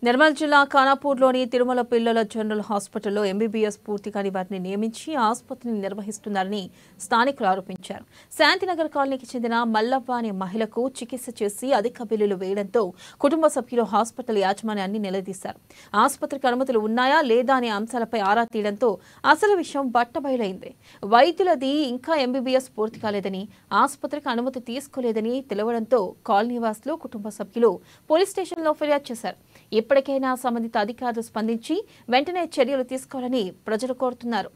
నిర్మల్ జిల్లా ఖానాపూర్లోని తిరుమల పిల్లల జనరల్ హాస్పిటల్లో ఎంబీబీఎస్ పూర్తి కాని వారిని నియమించి ఆసుపత్రిని నిర్వహిస్తున్నారని స్థానికులు ఆరోపించారు. శాంతినగర్ కాలనీకి చెందిన మల్లవ్వ అనే మహిళకు చికిత్స చేసి అధిక బిల్లులు వేయడంతో కుటుంబ సభ్యులు హాస్పిటల్ యాజమాన్యాన్ని నిలదీశారు. ఆసుపత్రికి అనుమతులు ఉన్నాయా లేదా అనే అంశాలపై ఆరా తీయడంతో అసలు విషయం బట్టబయలైంది. వైద్యులది ఇంకా ఎంబీబీఎస్ పూర్తి కాలేదని, ఆసుపత్రికి అనుమతి తీసుకోలేదని తెలవడంతో కాలనీ వాసులు, కుటుంబ సభ్యులు పోలీస్ స్టేషన్లో ఫిర్యాదు చేశారు. ఇప్పటికైనా సంబంధిత అధికారులు స్పందించి వెంటనే చర్యలు తీసుకోవాలని ప్రజలు కోరుతున్నారు.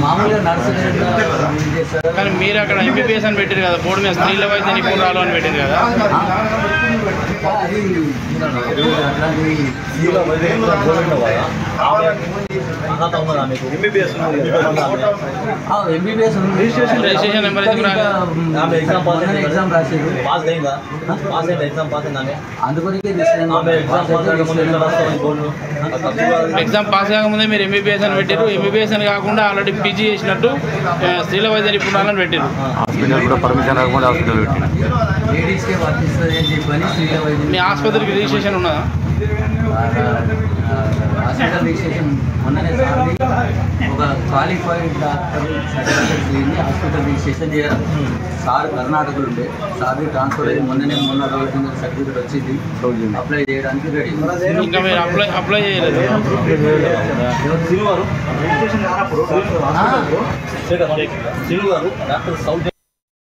మామూలుగా నర్సు కానీ మీరు అక్కడ ఎంబీబీఎస్ అని పెట్టారు కదా, బోర్డు మీద స్త్రీల వైద్య నిపుణురాలు అని పెట్టారు కదా. రిజిస్ట్రేషన్ నెంబర్ ఎగ్జామ్ పాస్ కాకముందే మీరు ఎంబీబీఎస్ అని పెట్టారు. ఎంబీబీఎస్ అని కాకుండా ఆల్రెడీ పీజీ చేసినట్టు స్త్రీల వైద్య నిపుణురాలని పెట్టారు. మీ ఆసుపత్రికి రిజిస్ట్రేషన్ ఉన్నదా? హాస్పిటల్ రిజిస్ట్రేషన్ మొన్ననే సార్ది ఒక qualified doctor certificate hospital registration చేయాలి. సార్ కర్ణాటకలో ఉండే సార్ది ట్రాన్స్ఫర్ అయ్యి మొన్న రోజు సర్టిఫికేట్ వచ్చింది. అప్లై చేయడానికి రెడీ. ఇంకా మీరు అప్లై చేయలేదు. Doctor south